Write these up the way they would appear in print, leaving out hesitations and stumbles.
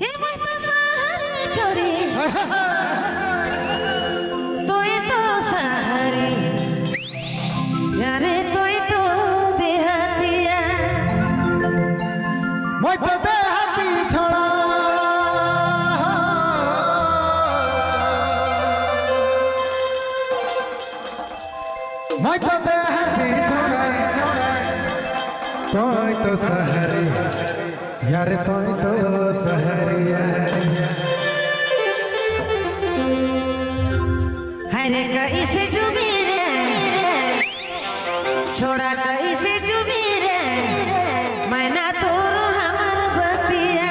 ये मैं तो शहर छोड़ी तोय तो शहरी यारे तोय तो देहातिया मैं तो देहाती छोड़ा मैं तो देहाती छोड़ा तोय तो शहरी यार तोय तो शहरिया हरे कैसे जुमी रे छोड़ा कैसे जुमी रे मैं ना तोरो हमार बतिया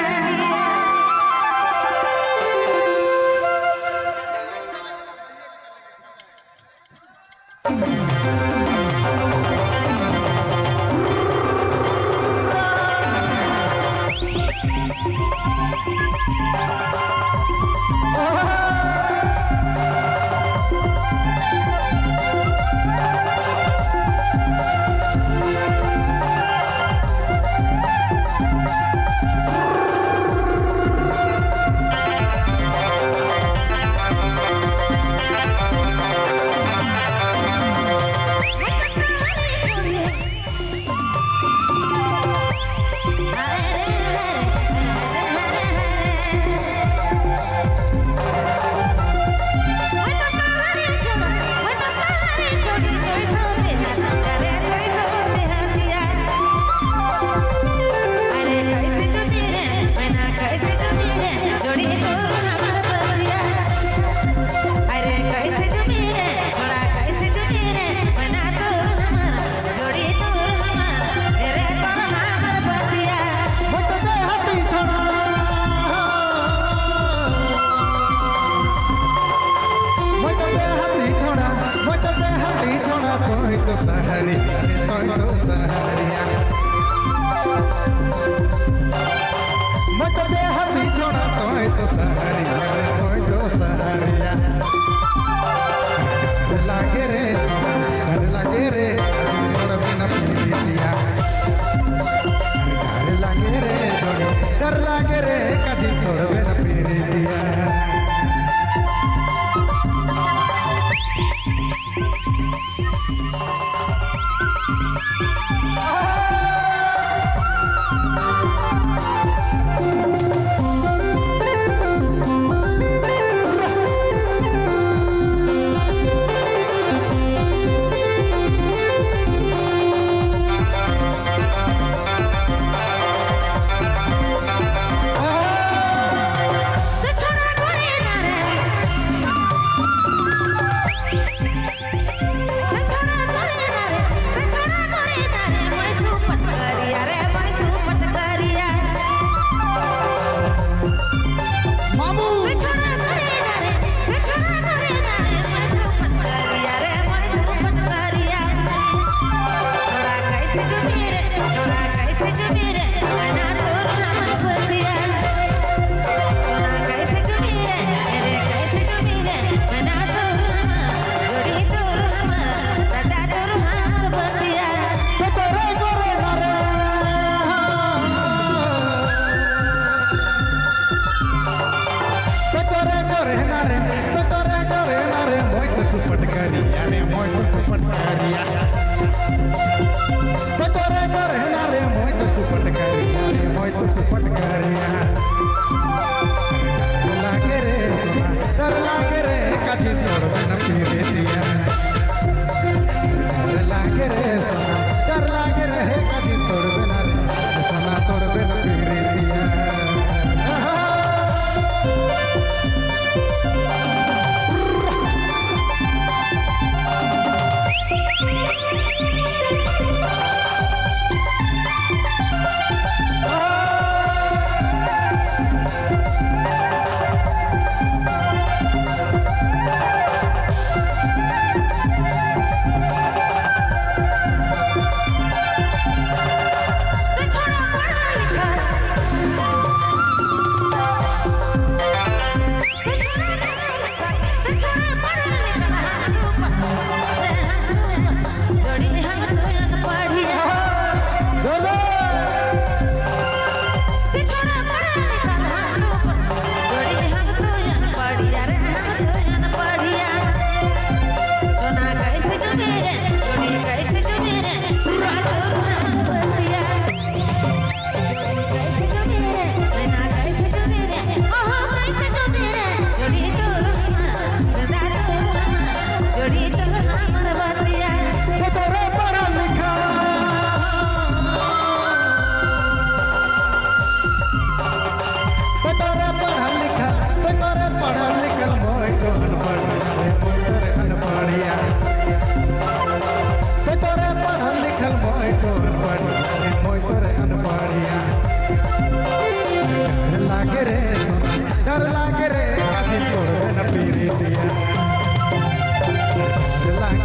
लागे रे डर लागे रे कभी तोड़बे न पीरिया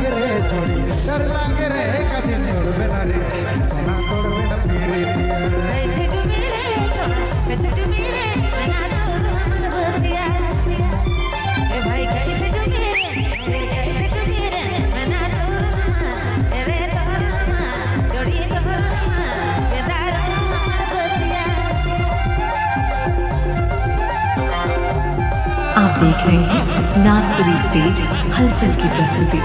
लागे रे जोड़ी डर लागे रे कभी तोड़ बिना रे सोना तोड़ बिना पीरे कैसे तू मेरे सोना कैसे तू मेरे मैं ना तोड़ हमर बतिया ए भाई कैसे तू मेरे कैसे तू मेरे मैं ना तोड़ तेरे तोड़ जोड़ी तोड़ ये दारू हमर बतिया। आप देख रहे हैं नागपुरी स्टेज हलचल की प्रस्तुति।